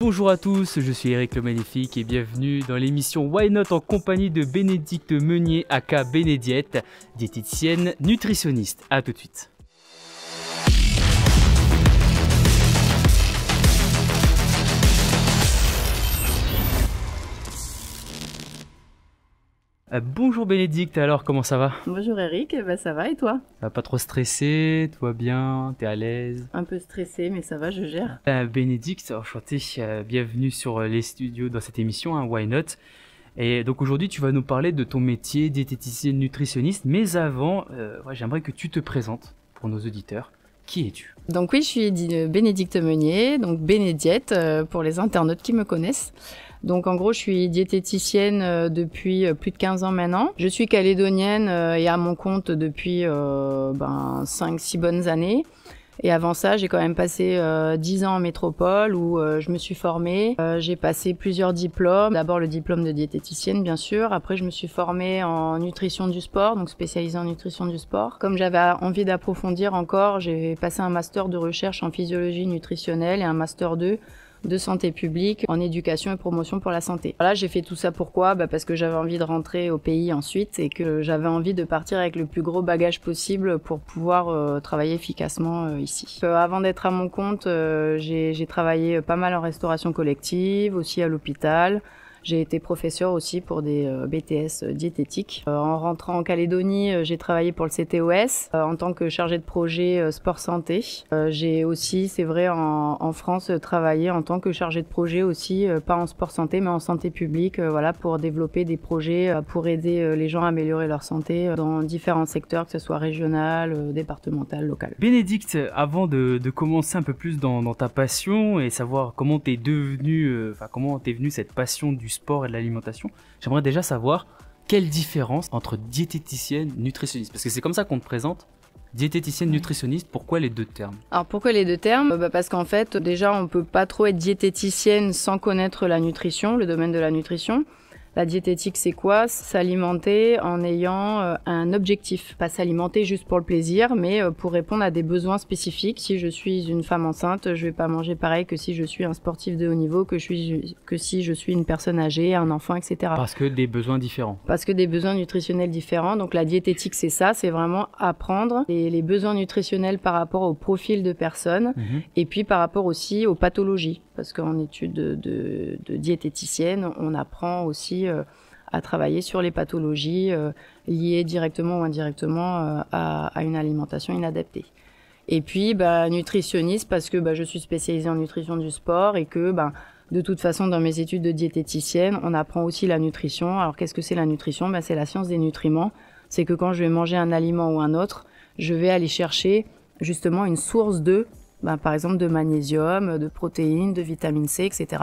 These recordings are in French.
Bonjour à tous, je suis Eric le Magnifique et bienvenue dans l'émission Why Not en compagnie de Bénédicte Meunier aka Bénédiette, diététicienne nutritionniste. A tout de suite. Bonjour Bénédicte, alors comment ça va? Bonjour Eric, ça va et toi? Pas trop stressé, tout va bien, t'es à l'aise? Un peu stressé mais ça va, je gère. Bénédicte, enchanté, bienvenue sur les studios dans cette émission, Why Not. Et donc aujourd'hui tu vas nous parler de ton métier diététicienne nutritionniste, mais avant, j'aimerais que tu te présentes pour nos auditeurs. Qui es-tu? Donc oui, je suis Bénédicte Meunier, donc Bénédiette pour les internautes qui me connaissent. Donc en gros, je suis diététicienne depuis plus de 15 ans maintenant. Je suis calédonienne et à mon compte depuis 5-6 bonnes années. Et avant ça, j'ai quand même passé 10 ans en métropole où je me suis formée. J'ai passé plusieurs diplômes. D'abord le diplôme de diététicienne, bien sûr. Après, je me suis formée en nutrition du sport, donc spécialisée en nutrition du sport. Comme j'avais envie d'approfondir encore, j'ai passé un master de recherche en physiologie nutritionnelle et un master 2 de santé publique en éducation et promotion pour la santé. Voilà, j'ai fait tout ça pourquoi? Parce que j'avais envie de rentrer au pays ensuite et que j'avais envie de partir avec le plus gros bagage possible pour pouvoir travailler efficacement ici. Avant d'être à mon compte, j'ai travaillé pas mal en restauration collective, aussi à l'hôpital. J'ai été professeur aussi pour des BTS diététiques. En rentrant en Calédonie, j'ai travaillé pour le CTOS en tant que chargée de projet sport santé. J'ai aussi, c'est vrai, en France, travaillé en tant que chargée de projet aussi, pas en sport santé, mais en santé publique, voilà, pour développer des projets pour aider les gens à améliorer leur santé dans différents secteurs, que ce soit régional, départemental, local. Bénédicte, avant de commencer un peu plus dans ta passion et savoir comment t'es devenu, comment t'es venue cette passion du sport et de l'alimentation, j'aimerais déjà savoir quelle différence entre diététicienne et nutritionniste, parce que c'est comme ça qu'on te présente, diététicienne nutritionniste. Pourquoi les deux termes? Alors pourquoi les deux termes? Parce qu'en fait déjà on peut pas trop être diététicienne sans connaître la nutrition, le domaine de la nutrition. La diététique, c'est quoi? S'alimenter en ayant un objectif. Pas s'alimenter juste pour le plaisir, mais pour répondre à des besoins spécifiques. Si je suis une femme enceinte, je vais pas manger pareil que si je suis un sportif de haut niveau, que si je suis une personne âgée, un enfant, etc. Parce que des besoins différents. Parce que des besoins nutritionnels différents. Donc la diététique, c'est ça, c'est vraiment apprendre les besoins nutritionnels par rapport au profil de personnes et puis par rapport aussi aux pathologies. Parce qu'en études de diététicienne, on apprend aussi à travailler sur les pathologies liées directement ou indirectement à une alimentation inadaptée. Et puis nutritionniste parce que je suis spécialisée en nutrition du sport et que de toute façon dans mes études de diététicienne, on apprend aussi la nutrition. Alors qu'est-ce que c'est la nutrition? C'est la science des nutriments. C'est que quand je vais manger un aliment ou un autre, je vais aller chercher justement une source par exemple de magnésium, de protéines, de vitamine C, etc.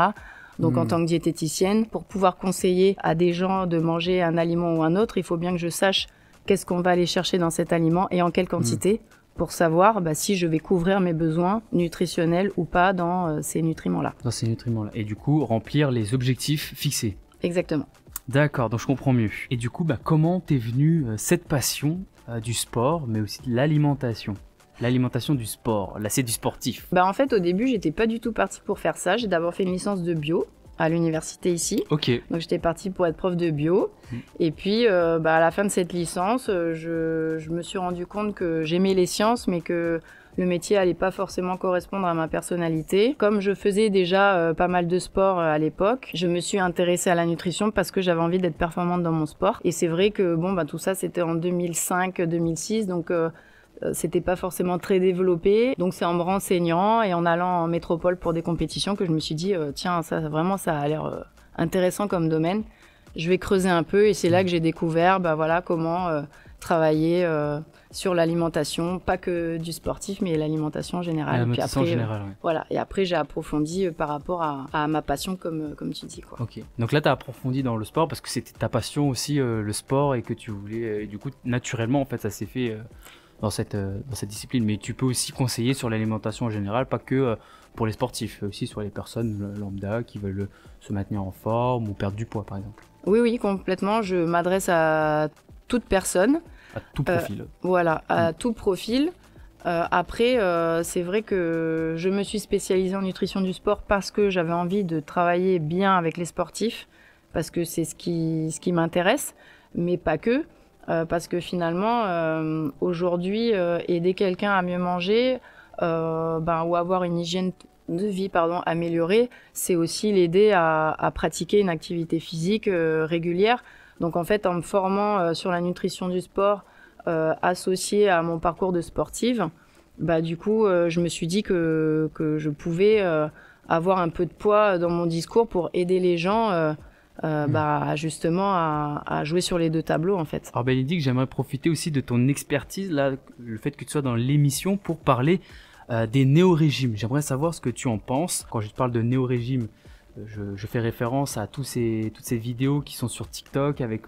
Donc en tant que diététicienne, pour pouvoir conseiller à des gens de manger un aliment ou un autre, il faut bien que je sache qu'est-ce qu'on va aller chercher dans cet aliment et en quelle quantité pour savoir si je vais couvrir mes besoins nutritionnels ou pas dans ces nutriments-là. Dans ces nutriments-là. Et du coup, remplir les objectifs fixés. Exactement. D'accord, donc je comprends mieux. Et du coup, comment t'es venue cette passion du sport, mais aussi de l'alimentation? L'alimentation du sport, là c'est du sportif. En fait au début j'étais pas du tout partie pour faire ça. J'ai d'abord fait une licence de bio à l'université ici. Ok. Donc j'étais partie pour être prof de bio. Et puis à la fin de cette licence, je me suis rendu compte que j'aimais les sciences mais que le métier allait pas forcément correspondre à ma personnalité. Comme je faisais déjà pas mal de sport à l'époque, je me suis intéressée à la nutrition parce que j'avais envie d'être performante dans mon sport. Et c'est vrai que tout ça c'était en 2005-2006 donc c'était pas forcément très développé, donc c'est en me renseignant et en allant en métropole pour des compétitions que je me suis dit tiens ça a l'air intéressant comme domaine, je vais creuser un peu et c'est là que j'ai découvert comment travailler sur l'alimentation, pas que du sportif mais l'alimentation en général. L'alimentation en général, Voilà, et après j'ai approfondi par rapport à ma passion comme tu dis quoi. Ok, donc là tu as approfondi dans le sport parce que c'était ta passion aussi le sport et que tu voulais, et du coup naturellement en fait ça s'est fait dans cette discipline, mais tu peux aussi conseiller sur l'alimentation en général, pas que pour les sportifs, aussi sur les personnes lambda qui veulent se maintenir en forme ou perdre du poids par exemple. Oui, complètement, je m'adresse à toute personne. À tout profil. Voilà, à tout profil. Après, c'est vrai que je me suis spécialisée en nutrition du sport parce que j'avais envie de travailler bien avec les sportifs, parce que c'est ce qui m'intéresse, mais pas que. Parce que finalement, aujourd'hui, aider quelqu'un à mieux manger ou avoir une hygiène de vie améliorée, c'est aussi l'aider à pratiquer une activité physique régulière. Donc en fait, en me formant sur la nutrition du sport, associée à mon parcours de sportive, du coup, je me suis dit que je pouvais avoir un peu de poids dans mon discours pour aider les gens justement à jouer sur les deux tableaux en fait. Alors Bénédicte, j'aimerais profiter aussi de ton expertise, là, le fait que tu sois dans l'émission pour parler des néo-régimes. J'aimerais savoir ce que tu en penses. Quand je te parle de néo-régime, je fais référence à toutes ces vidéos qui sont sur TikTok avec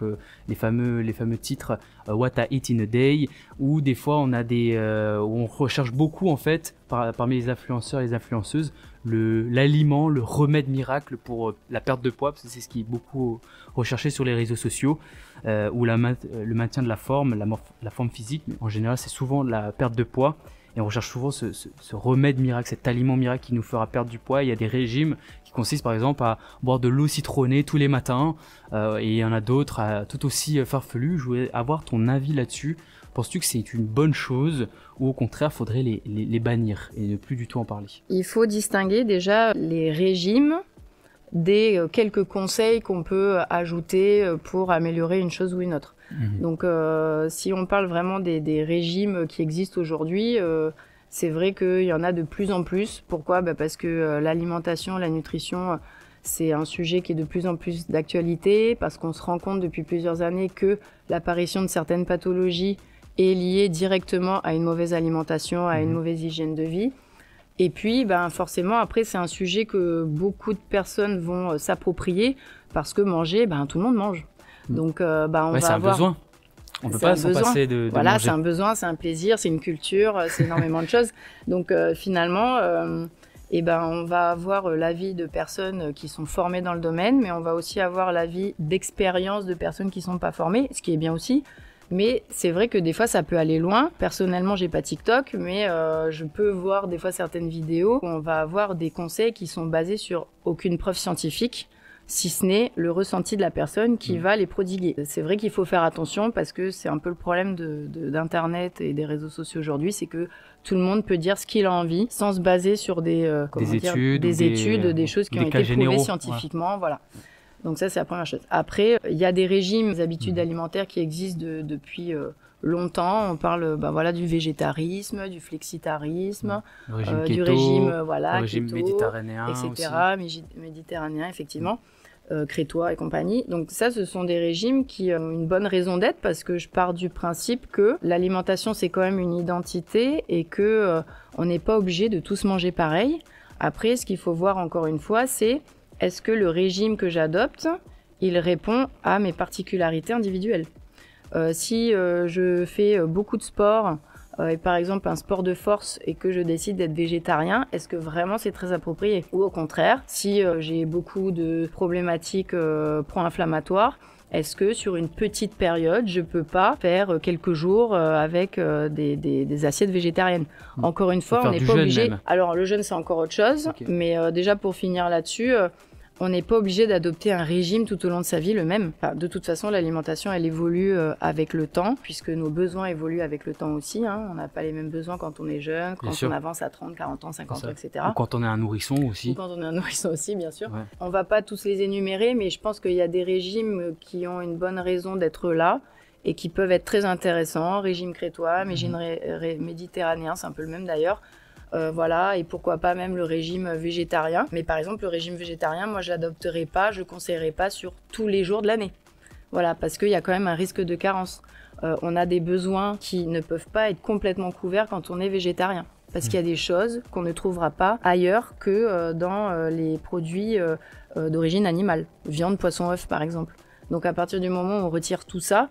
les fameux titres What I Eat in a Day, où des fois on a où on recherche beaucoup en fait parmi les influenceurs et les influenceuses l'aliment, le remède miracle pour la perte de poids, parce que c'est ce qui est beaucoup recherché sur les réseaux sociaux, ou le maintien de la forme, la forme physique, mais en général c'est souvent la perte de poids. Et on recherche souvent ce remède miracle, cet aliment miracle qui nous fera perdre du poids. Il y a des régimes qui consistent par exemple à boire de l'eau citronnée tous les matins. Et il y en a d'autres tout aussi farfelus. Je voulais avoir ton avis là-dessus. Penses-tu que c'est une bonne chose ou au contraire faudrait les bannir et ne plus du tout en parler? Il faut distinguer déjà les régimes des quelques conseils qu'on peut ajouter pour améliorer une chose ou une autre. Donc si on parle vraiment des régimes qui existent aujourd'hui, c'est vrai qu'il y en a de plus en plus. Pourquoi ? Parce que l'alimentation, la nutrition, c'est un sujet qui est de plus en plus d'actualité, parce qu'on se rend compte depuis plusieurs années que l'apparition de certaines pathologies est liée directement à une mauvaise alimentation, à une mauvaise hygiène de vie. Et puis, forcément, après, c'est un sujet que beaucoup de personnes vont s'approprier, parce que manger, tout le monde mange. Donc, on va c'est un besoin. On ne peut pas s'en passer de voilà, manger. C'est un besoin, c'est un plaisir, c'est une culture, c'est énormément de choses. Donc, finalement, on va avoir l'avis de personnes qui sont formées dans le domaine, mais on va aussi avoir l'avis d'expérience de personnes qui ne sont pas formées, ce qui est bien aussi. Mais c'est vrai que des fois, ça peut aller loin. Personnellement, j'ai pas TikTok, mais je peux voir des fois certaines vidéos où on va avoir des conseils qui sont basés sur aucune preuve scientifique, si ce n'est le ressenti de la personne qui va les prodiguer. C'est vrai qu'il faut faire attention parce que c'est un peu le problème d'Internet et des réseaux sociaux aujourd'hui, c'est que tout le monde peut dire ce qu'il a envie sans se baser sur des études, des choses qui ont été prouvées scientifiquement, voilà. Donc ça, c'est la première chose. Après, il y a des régimes, des habitudes alimentaires qui existent depuis longtemps. On parle du végétarisme, du flexitarisme, du régime keto, méditerranéen, etc. Méditerranéen, effectivement, crétois et compagnie. Donc ça, ce sont des régimes qui ont une bonne raison d'être parce que je pars du principe que l'alimentation, c'est quand même une identité et que on n'est pas obligé de tous manger pareil. Après, ce qu'il faut voir encore une fois, c'est est-ce que le régime que j'adopte, il répond à mes particularités individuelles ? Si je fais beaucoup de sport, et par exemple un sport de force, et que je décide d'être végétarien, est-ce que vraiment c'est très approprié ? Ou au contraire, si j'ai beaucoup de problématiques pro-inflammatoires, est-ce que sur une petite période, je peux pas faire quelques jours avec des assiettes végétariennes ? Encore une fois, on n'est pas obligé. Alors le jeûne, c'est encore autre chose, mais déjà pour finir là-dessus, on n'est pas obligé d'adopter un régime tout au long de sa vie le même. Enfin, de toute façon, l'alimentation, elle évolue avec le temps, puisque nos besoins évoluent avec le temps aussi. On n'a pas les mêmes besoins quand on est jeune, quand on avance à 30, 40 ans, 50 ans, etc. Ou quand on est un nourrisson aussi. Ou quand on est un nourrisson aussi, bien sûr. Ouais. On ne va pas tous les énumérer, mais je pense qu'il y a des régimes qui ont une bonne raison d'être là et qui peuvent être très intéressants. Régime crétois, régime méditerranéen, c'est un peu le même d'ailleurs. Et pourquoi pas même le régime végétarien. Mais par exemple, le régime végétarien, moi, je l'adopterai pas, je conseillerais pas sur tous les jours de l'année. Voilà, parce qu'il y a quand même un risque de carence. On a des besoins qui ne peuvent pas être complètement couverts quand on est végétarien. Parce qu'il y a des choses qu'on ne trouvera pas ailleurs que dans les produits d'origine animale. Viande, poisson, œuf, par exemple. Donc à partir du moment où on retire tout ça,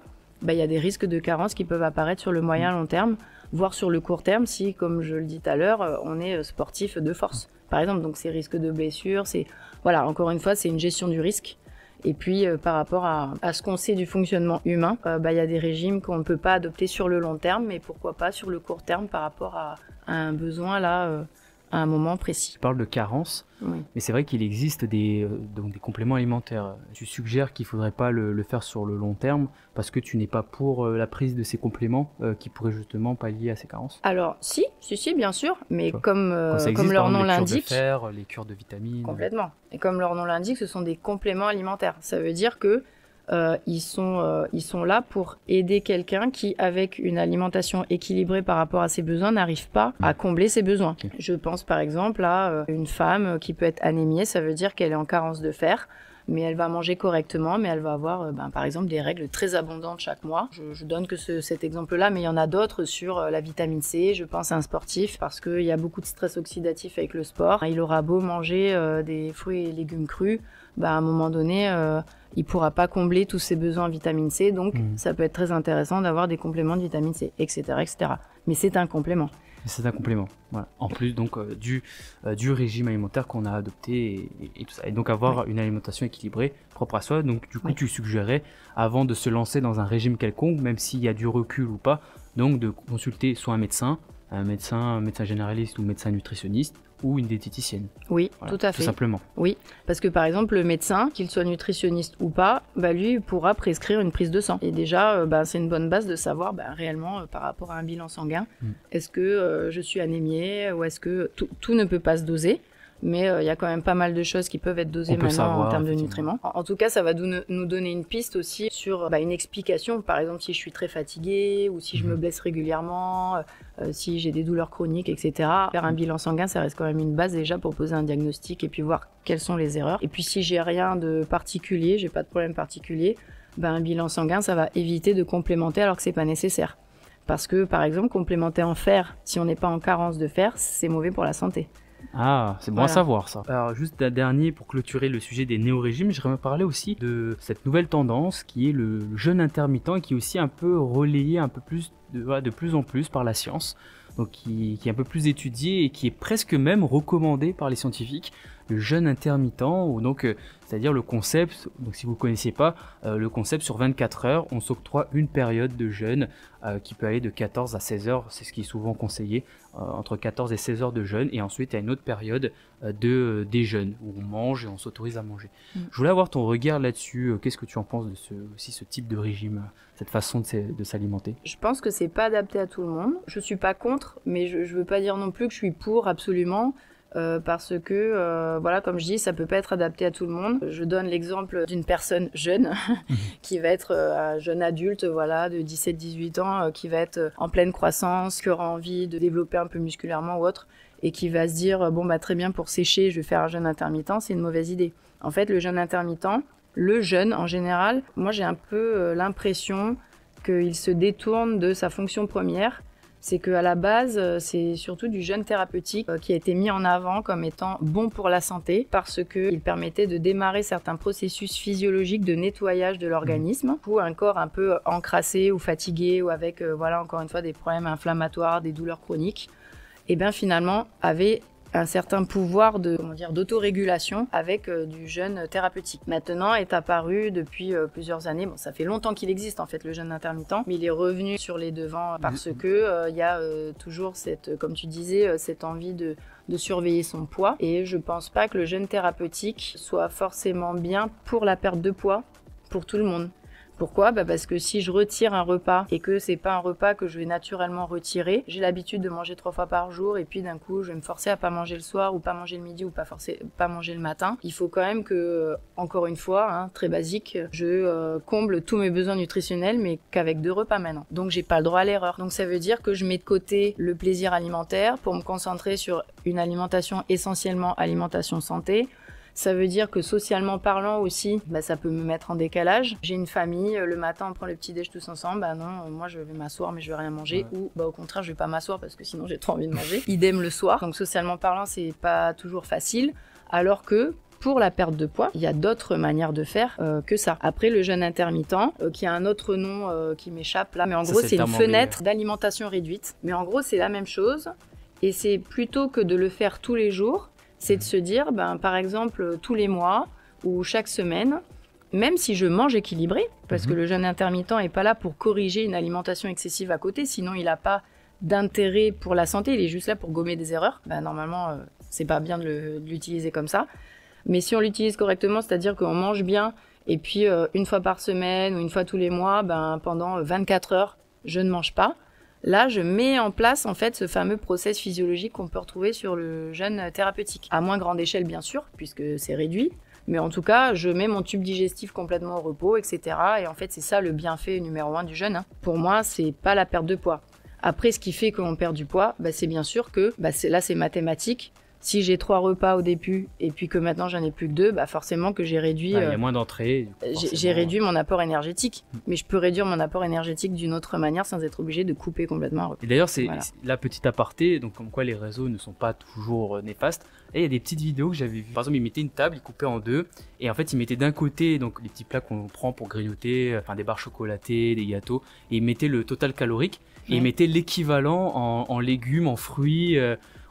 il y a des risques de carence qui peuvent apparaître sur le moyen long terme, voire sur le court terme si, comme je le dis tout à l'heure, on est sportif de force, par exemple. Donc ces risques de blessures, encore une fois, c'est une gestion du risque. Et puis par rapport à ce qu'on sait du fonctionnement humain, il y a des régimes qu'on ne peut pas adopter sur le long terme, mais pourquoi pas sur le court terme par rapport à un besoin là, à un moment précis. Tu parles de carence, Oui. mais c'est vrai qu'il existe donc des compléments alimentaires. Tu suggères qu'il ne faudrait pas le faire sur le long terme parce que tu n'es pas pour la prise de ces compléments qui pourraient justement pallier à ces carences. Alors si, bien sûr, mais Quand comme ça existe, comme leur par nom exemple, les cures de l'indique, fer, les cures de vitamines. complètement. Et comme leur nom l'indique, ce sont des compléments alimentaires. Ça veut dire que ils sont là pour aider quelqu'un qui, avec une alimentation équilibrée par rapport à ses besoins, n'arrive pas à combler ses besoins. Okay. Je pense par exemple à une femme qui peut être anémiée, ça veut dire qu'elle est en carence de fer, mais elle va manger correctement, mais elle va avoir par exemple des règles très abondantes chaque mois. Je donne que cet exemple-là, mais il y en a d'autres sur la vitamine C. Je pense à un sportif parce qu'il y a beaucoup de stress oxydatif avec le sport. Il aura beau manger des fruits et légumes crus, à un moment donné, il pourra pas combler tous ses besoins en vitamine C, donc ça peut être très intéressant d'avoir des compléments de vitamine C, etc., etc. Mais c'est un complément. C'est un complément, voilà. En plus donc du régime alimentaire qu'on a adopté et tout ça. Et donc avoir une alimentation équilibrée, propre à soi. Donc du coup tu suggérais, avant de se lancer dans un régime quelconque, même s'il y a du recul ou pas, donc de consulter soit un médecin généraliste ou médecin nutritionniste, ou une diététicienne. Oui, voilà, tout à fait. Tout simplement. Oui, parce que par exemple, le médecin, qu'il soit nutritionniste ou pas, lui pourra prescrire une prise de sang. Et déjà, c'est une bonne base de savoir réellement par rapport à un bilan sanguin, est-ce que je suis anémiée ou est-ce que tout ne peut pas se doser. Mais il y a quand même pas mal de choses qui peuvent être dosées maintenant en termes de nutriments. En tout cas, ça va nous donner une piste aussi sur une explication. Par exemple, si je suis très fatiguée ou si je me blesse régulièrement, si j'ai des douleurs chroniques, etc. Faire un bilan sanguin, ça reste quand même une base déjà pour poser un diagnostic et puis voir quelles sont les erreurs. Et puis si j'ai rien de particulier, j'ai pas de problème particulier, un bilan sanguin, ça va éviter de complémenter alors que c'est pas nécessaire. Parce que, par exemple, complémenter en fer, si on n'est pas en carence de fer, c'est mauvais pour la santé. Ah, c'est bon à savoir ça. Alors juste un dernier pour clôturer le sujet des néo-régimes, j'aimerais parler aussi de cette nouvelle tendance qui est le jeûne intermittent et qui est aussi un peu relayé un peu plus de plus en plus par la science, donc qui est un peu plus étudié et qui est presque même recommandé par les scientifiques. Le jeûne intermittent, ou donc c'est-à-dire le concept, donc si vous ne connaissez pas, le concept sur 24 heures, on s'octroie une période de jeûne qui peut aller de 14 à 16 heures, c'est ce qui est souvent conseillé, entre 14 et 16 heures de jeûne, et ensuite il y a une autre période de déjeûne, où on mange et on s'autorise à manger. Je voulais avoir ton regard là-dessus, qu'est-ce que tu en penses de ce type de régime, cette façon de s'alimenter? Je pense que c'est pas adapté à tout le monde, je suis pas contre, mais je veux pas dire non plus que je suis pour absolument. Parce que, comme je dis, ça peut pas être adapté à tout le monde. Je donne l'exemple d'une personne jeune qui va être un jeune adulte, de 17-18 ans, qui va être en pleine croissance, qui aura envie de développer un peu musculairement ou autre, et qui va se dire, très bien, pour sécher, je vais faire un jeûne intermittent, c'est une mauvaise idée. En fait, le jeûne intermittent, le jeûne en général, moi j'ai un peu l'impression qu'il se détourne de sa fonction première. C'est qu'à la base, c'est surtout du jeûne thérapeutique qui a été mis en avant comme étant bon pour la santé parce qu'il permettait de démarrer certains processus physiologiques de nettoyage de l'organisme ou un corps un peu encrassé ou fatigué ou avec, encore une fois, des problèmes inflammatoires, des douleurs chroniques, et bien finalement avait un certain pouvoir d'autorégulation avec du jeûne thérapeutique. Maintenant est apparu depuis plusieurs années, ça fait longtemps qu'il existe en fait le jeûne intermittent, mais il est revenu sur les devants parce que il y a toujours cette, comme tu disais, cette envie de surveiller son poids, et je pense pas que le jeûne thérapeutique soit forcément bien pour la perte de poids pour tout le monde. Pourquoi ? Parce que si je retire un repas et que c'est pas un repas que je vais naturellement retirer, j'ai l'habitude de manger 3 fois par jour et puis d'un coup je vais me forcer à pas manger le soir ou pas manger le midi ou pas manger le matin. Il faut quand même que, encore une fois, très basique, je comble tous mes besoins nutritionnels mais qu'avec 2 repas maintenant. Donc j'ai pas le droit à l'erreur. Donc ça veut dire que je mets de côté le plaisir alimentaire pour me concentrer sur une alimentation essentiellement alimentation santé. Ça veut dire que socialement parlant aussi, ça peut me mettre en décalage. J'ai une famille, le matin on prend le petit-déj tous ensemble, non, moi je vais m'asseoir mais je vais rien manger, ou au contraire je vais pas m'asseoir parce que sinon j'ai trop envie de manger. Idem le soir, donc socialement parlant c'est pas toujours facile, alors que pour la perte de poids, il y a d'autres manières de faire que ça. Après, le jeûne intermittent, qui a un autre nom qui m'échappe là, mais en gros c'est une fenêtre d'alimentation réduite. Mais en gros c'est la même chose, et c'est plutôt que de le faire tous les jours, c'est de se dire, par exemple, tous les mois ou chaque semaine, même si je mange équilibré, parce Mhm. que le jeûne intermittent est pas là pour corriger une alimentation excessive à côté, sinon il n'a pas d'intérêt pour la santé, il est juste là pour gommer des erreurs. Ben, normalement, c'est pas bien de l'utiliser comme ça. Mais si on l'utilise correctement, c'est-à-dire qu'on mange bien, et puis une fois par semaine ou une fois tous les mois, ben, pendant 24 heures, je ne mange pas. Là, je mets en place en fait ce fameux process physiologique qu'on peut retrouver sur le jeûne thérapeutique. À moins grande échelle, bien sûr, puisque c'est réduit. Mais en tout cas, je mets mon tube digestif complètement au repos, etc. Et en fait, c'est ça le bienfait numéro 1 du jeûne. Pour moi, c'est pas la perte de poids. Après, ce qui fait qu'on perd du poids, bah, c'est bien sûr que, là, c'est mathématique. Si j'ai 3 repas au début et puis que maintenant j'en ai plus que 2, bah forcément que j'ai réduit. Il y a moins d'entrées. J'ai réduit mon apport énergétique. Mais je peux réduire mon apport énergétique d'une autre manière sans être obligé de couper complètement un repas. Et d'ailleurs, c'est Voilà. la petite aparté, donc comme quoi les réseaux ne sont pas toujours néfastes. Et il y a des petites vidéos que j'avais vues. Par exemple, ils mettaient une table, ils coupaient en deux. Et en fait, ils mettaient d'un côté donc les petits plats qu'on prend pour grignoter, enfin des barres chocolatées, des gâteaux. Et ils mettaient le total calorique. Et Ouais. ils mettaient l'équivalent en légumes, en fruits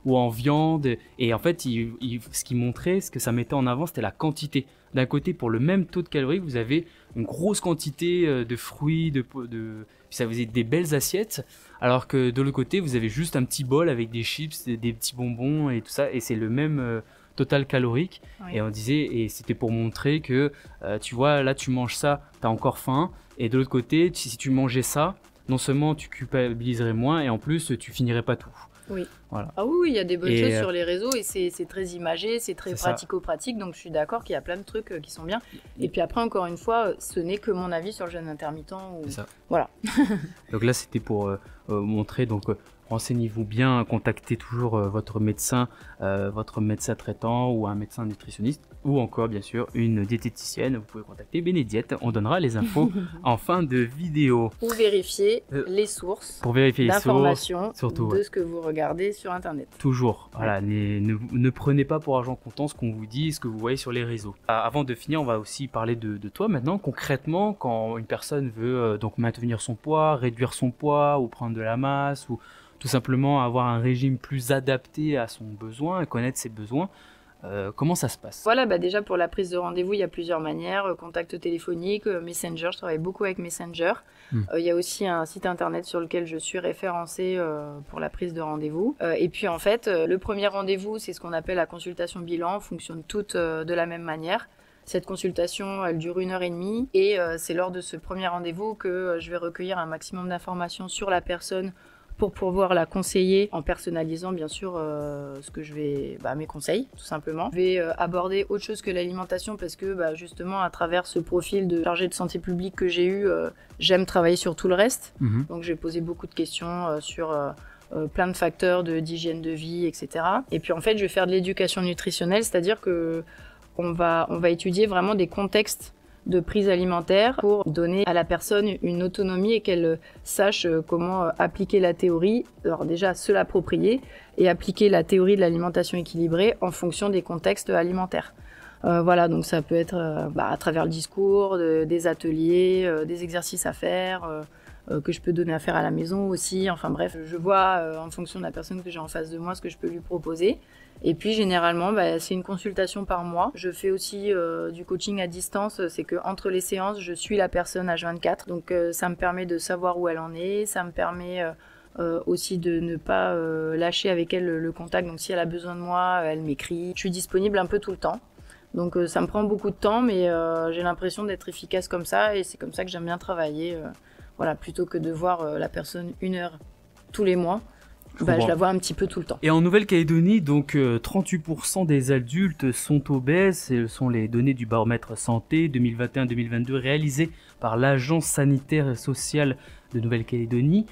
ou en viande. Et en fait, ce qu'ils montraient, ce que ça mettait en avant, c'était la quantité. D'un côté, pour le même taux de calories, vous avez une grosse quantité de fruits, puis ça faisait des belles assiettes. Alors que de l'autre côté, vous avez juste un petit bol avec des chips, des petits bonbons et tout ça. Et c'est le même total calorique. Oui. Et on disait, et c'était pour montrer que, tu vois, là, tu manges ça, t'as encore faim. Et de l'autre côté, si tu mangeais ça, non seulement tu culpabiliserais moins, et en plus, tu finirais pas tout. Oui. Voilà. Ah oui, il y a des bonnes Et, choses sur les réseaux et c'est très imagé, c'est très C'est ça. pratico-pratique, donc je suis d'accord qu'il y a plein de trucs qui sont bien. Et puis après, encore une fois, ce n'est que mon avis sur le jeûne intermittent. C'est ça. Voilà. Donc là, c'était pour montrer, donc renseignez-vous bien, contactez toujours votre médecin traitant ou un médecin nutritionniste, ou encore, bien sûr, une diététicienne. Vous pouvez contacter Bénédiète, on donnera les infos en fin de vidéo. Ou vérifier les sources Pour vérifier les sources, d'informations surtout, de ouais. ce que vous regardez sur Internet. Toujours, voilà, ne prenez pas pour argent comptant ce qu'on vous dit, ce que vous voyez sur les réseaux. Avant de finir, on va aussi parler de toi maintenant. Concrètement, quand une personne veut donc maintenir son poids, réduire son poids ou prendre de la masse ou tout simplement avoir un régime plus adapté à son besoin et connaître ses besoins, comment ça se passe? Voilà, déjà pour la prise de rendez-vous, il y a plusieurs manières. Contact téléphonique, Messenger, je travaille beaucoup avec Messenger. Il y a aussi un site internet sur lequel je suis référencée pour la prise de rendez-vous. Et puis en fait, le premier rendez-vous, c'est ce qu'on appelle la consultation bilan, fonctionne toutes de la même manière. Cette consultation, elle dure 1h30 et c'est lors de ce premier rendez-vous que je vais recueillir un maximum d'informations sur la personne pour pouvoir la conseiller en personnalisant bien sûr ce que je vais, mes conseils tout simplement. Je vais aborder autre chose que l'alimentation parce que justement à travers ce profil de chargé de santé publique que j'ai eu, j'aime travailler sur tout le reste. Donc j'ai posé beaucoup de questions sur plein de facteurs d'hygiène de vie, etc. Et puis en fait je vais faire de l'éducation nutritionnelle, c'est-à-dire que on va étudier vraiment des contextes de prise alimentaire pour donner à la personne une autonomie et qu'elle sache comment appliquer la théorie, alors déjà se l'approprier et appliquer la théorie de l'alimentation équilibrée en fonction des contextes alimentaires. Voilà, donc ça peut être à travers le discours, des ateliers, des exercices à faire, que je peux donner à faire à la maison aussi. Enfin bref, je vois en fonction de la personne que j'ai en face de moi ce que je peux lui proposer. Et puis généralement, c'est une consultation par mois. Je fais aussi du coaching à distance, c'est que entre les séances, je suis la personne H24. Donc ça me permet de savoir où elle en est, ça me permet aussi de ne pas lâcher avec elle le contact. Donc si elle a besoin de moi, elle m'écrit. Je suis disponible un peu tout le temps. Donc ça me prend beaucoup de temps, mais j'ai l'impression d'être efficace comme ça et c'est comme ça que j'aime bien travailler. Voilà, plutôt que de voir la personne 1 heure tous les mois. Je la vois un petit peu tout le temps. Et en Nouvelle-Calédonie, donc 38% des adultes sont obèses. Ce sont les données du baromètre santé 2021-2022 réalisé par l'Agence sanitaire et sociale de Nouvelle-Calédonie.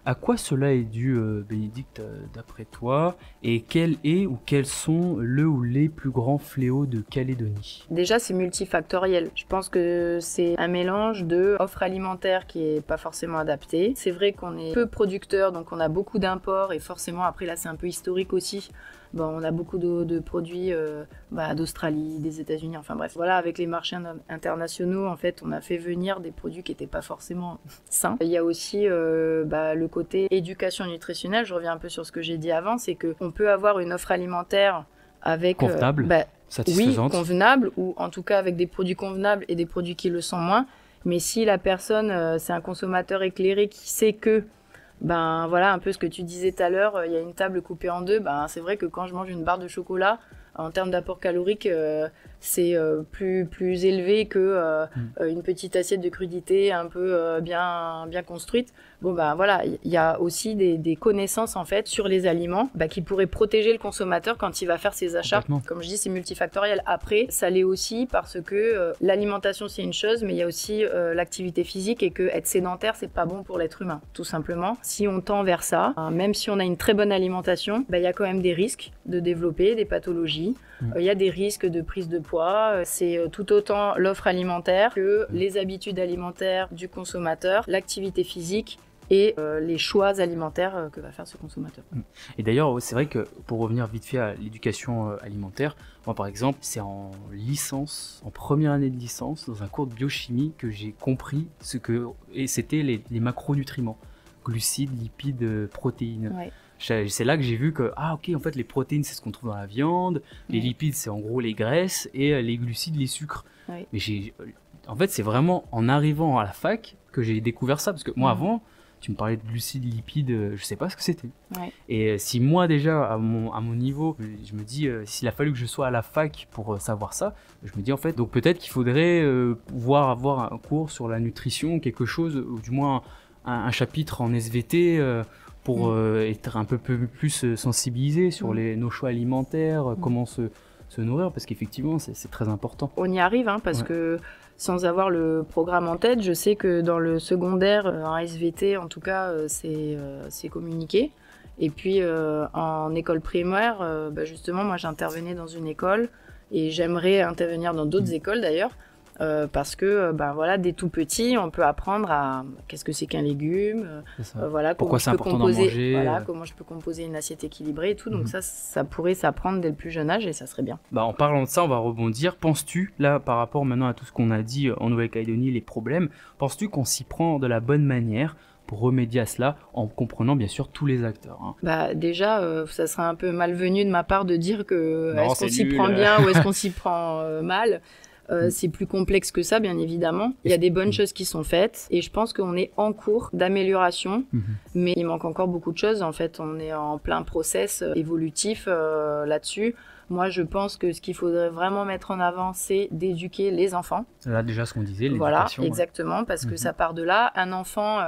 À quoi cela est dû, Bénédicte, d'après toi? Et quel est ou quels sont le ou les plus grands fléaux de Calédonie? Déjà, c'est multifactoriel. Je pense que c'est un mélange de offre alimentaire qui est pas forcément adaptée. C'est vrai qu'on est peu producteur, donc on a beaucoup d'imports et forcément, après là, c'est un peu historique aussi. On a beaucoup de produits d'Australie, des États-Unis, enfin bref. Voilà, avec les marchés internationaux, en fait, on a fait venir des produits qui n'étaient pas forcément sains. Il y a aussi le côté éducation nutritionnelle. Je reviens un peu sur ce que j'ai dit avant, c'est qu'on peut avoir une offre alimentaire avec confortable. satisfaisante. Oui, convenable, ou en tout cas avec des produits convenables et des produits qui le sont moins. Mais si la personne, c'est un consommateur éclairé qui sait que, ben voilà, un peu ce que tu disais tout à l'heure, il y a une table coupée en deux, ben c'est vrai que quand je mange une barre de chocolat, en termes d'apport calorique, c'est plus élevé que une petite assiette de crudité un peu bien construite. Bon, ben voilà, il y a aussi des connaissances en fait sur les aliments qui pourraient protéger le consommateur quand il va faire ses achats. Comme je dis, c'est multifactoriel. Après, ça l'est aussi parce que l'alimentation c'est une chose, mais il y a aussi l'activité physique et que être sédentaire c'est pas bon pour l'être humain, tout simplement. Si on tend vers ça, même si on a une très bonne alimentation, il y a quand même des risques de développer des pathologies. Il y a des risques de prise de poids. C'est tout autant l'offre alimentaire que les habitudes alimentaires du consommateur, l'activité physique et les choix alimentaires que va faire ce consommateur. Et d'ailleurs, c'est vrai que pour revenir vite fait à l'éducation alimentaire, moi par exemple, c'est en licence, en première année de licence, dans un cours de biochimie que j'ai compris et c'était les macronutriments, glucides, lipides, protéines. Ouais. C'est là que j'ai vu que, ok, en fait, les protéines, c'est ce qu'on trouve dans la viande, les lipides, c'est en gros les graisses, et les glucides, les sucres. Ouais. Mais en fait, c'est vraiment en arrivant à la fac que j'ai découvert ça, parce que moi, avant, tu me parlais de glucides, lipides, je sais pas ce que c'était. Ouais. Et si moi, déjà, à mon niveau, je me dis, s'il a fallu que je sois à la fac pour savoir ça, je me dis, en fait, donc peut-être qu'il faudrait pouvoir avoir un cours sur la nutrition, quelque chose, ou du moins un chapitre en SVT, pour être un peu plus sensibilisé sur nos choix alimentaires, comment se nourrir, parce qu'effectivement, c'est très important. On y arrive, parce que sans avoir le programme en tête, je sais que dans le secondaire, en SVT, en tout cas, c'est communiqué. Et puis, en école primaire, justement, moi, j'intervenais dans une école et j'aimerais intervenir dans d'autres écoles, d'ailleurs. Parce que voilà, dès tout petit, on peut apprendre à qu'est-ce que c'est qu'un légume, voilà, pourquoi c'est important d'en manger, voilà, comment je peux composer une assiette équilibrée et tout. Donc ça pourrait s'apprendre dès le plus jeune âge et ça serait bien. En parlant de ça, on va rebondir. Penses-tu, là, par rapport maintenant à tout ce qu'on a dit en Nouvelle-Calédonie, les problèmes, penses-tu qu'on s'y prend de la bonne manière pour remédier à cela, en comprenant bien sûr tous les acteurs, déjà, ça serait un peu malvenu de ma part de dire que est-ce qu'on s'y prend bien ou est-ce qu'on s'y prend mal. C'est plus complexe que ça, bien évidemment. Il y a des bonnes choses qui sont faites et je pense qu'on est en cours d'amélioration, mais il manque encore beaucoup de choses. En fait, on est en plein process évolutif là-dessus. Moi, je pense que ce qu'il faudrait vraiment mettre en avant, c'est d'éduquer les enfants. Là, déjà, ce qu'on disait, l'éducation. Voilà, exactement, parce que ça part de là. Un enfant,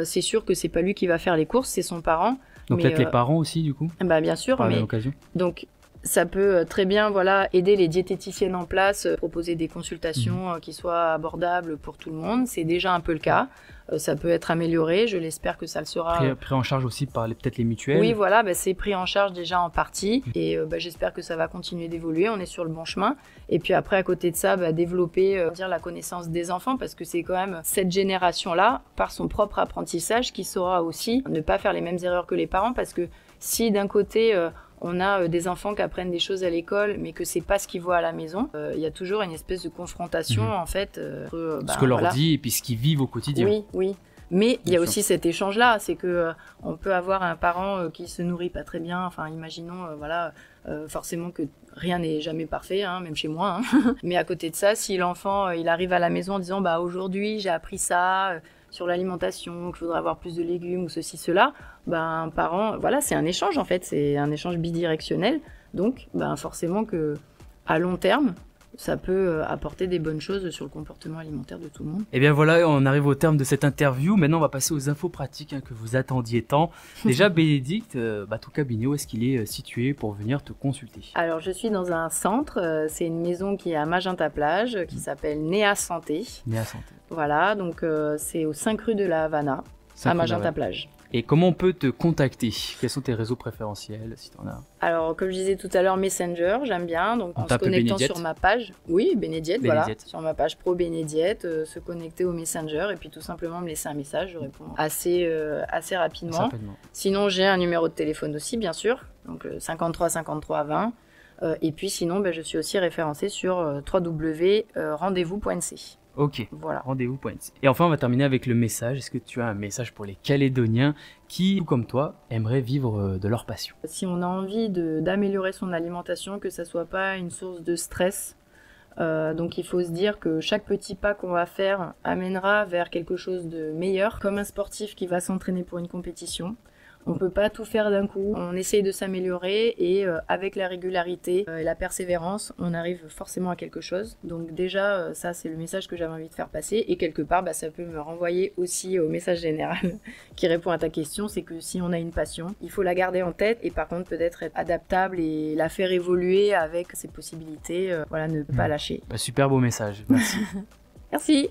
c'est sûr que c'est pas lui qui va faire les courses, c'est son parent. Donc peut-être les parents aussi, du coup. Bien sûr, par la même occasion. Donc ça peut très bien aider les diététiciennes en place, proposer des consultations qui soient abordables pour tout le monde. C'est déjà un peu le cas. Ça peut être amélioré, je l'espère que ça le sera. Pris en charge aussi par peut-être les mutuelles. Oui, voilà, c'est pris en charge déjà en partie. Et j'espère que ça va continuer d'évoluer, on est sur le bon chemin. Et puis après, à côté de ça, développer la connaissance des enfants, parce que c'est quand même cette génération-là, par son propre apprentissage, qui saura aussi ne pas faire les mêmes erreurs que les parents. Parce que si d'un côté... on a des enfants qui apprennent des choses à l'école, mais que c'est pas ce qu'ils voient à la maison. Il y a toujours une espèce de confrontation, en fait. Ce que leur dit et puis ce qu'ils vivent au quotidien. Oui. Mais il y a aussi cet échange-là, c'est que on peut avoir un parent qui se nourrit pas très bien. Enfin, imaginons, forcément que rien n'est jamais parfait, même chez moi. Mais à côté de ça, si l'enfant il arrive à la maison en disant aujourd'hui j'ai appris ça. Sur l'alimentation, qu'il faudrait avoir plus de légumes ou ceci, cela, un parent, c'est un échange en fait, c'est un échange bidirectionnel. Donc, forcément que à long terme, ça peut apporter des bonnes choses sur le comportement alimentaire de tout le monde. Et bien voilà, on arrive au terme de cette interview. Maintenant, on va passer aux infos pratiques que vous attendiez tant. Déjà, Bénédicte, ton cabinet, où est-ce qu'il est situé pour venir te consulter? Alors, je suis dans un centre, c'est une maison qui est à Magenta-Plage, qui s'appelle Néa Santé. Néa Santé. Voilà, donc c'est aux 5 rue de la Havana, à Magenta-Plage. Et comment on peut te contacter? Quels sont tes réseaux préférentiels, si tu en as? Alors, comme je disais tout à l'heure, Messenger, j'aime bien. Donc, en se connectant sur ma page. Oui, Bénédiette, voilà. Sur ma page pro Bénédiette, se connecter au Messenger et puis tout simplement me laisser un message. Je réponds assez rapidement. Sinon, j'ai un numéro de téléphone aussi, bien sûr. Donc, 53 53 20. Et puis, sinon, je suis aussi référencée sur www.rendez-vous.nc. Ok, Voilà. rendez-vous.net. Et enfin, on va terminer avec le message. Est-ce que tu as un message pour les Calédoniens qui, tout comme toi, aimeraient vivre de leur passion? Si on a envie d'améliorer son alimentation, que ça soit pas une source de stress, donc il faut se dire que chaque petit pas qu'on va faire amènera vers quelque chose de meilleur. Comme un sportif qui va s'entraîner pour une compétition, on peut pas tout faire d'un coup. On essaye de s'améliorer et avec la régularité et la persévérance, on arrive forcément à quelque chose. Donc déjà, ça c'est le message que j'avais envie de faire passer. Et quelque part, ça peut me renvoyer aussi au message général qui répond à ta question. C'est que si on a une passion, il faut la garder en tête et par contre peut-être être adaptable et la faire évoluer avec ses possibilités. Voilà, ne pas lâcher. Super beau message, merci. Merci.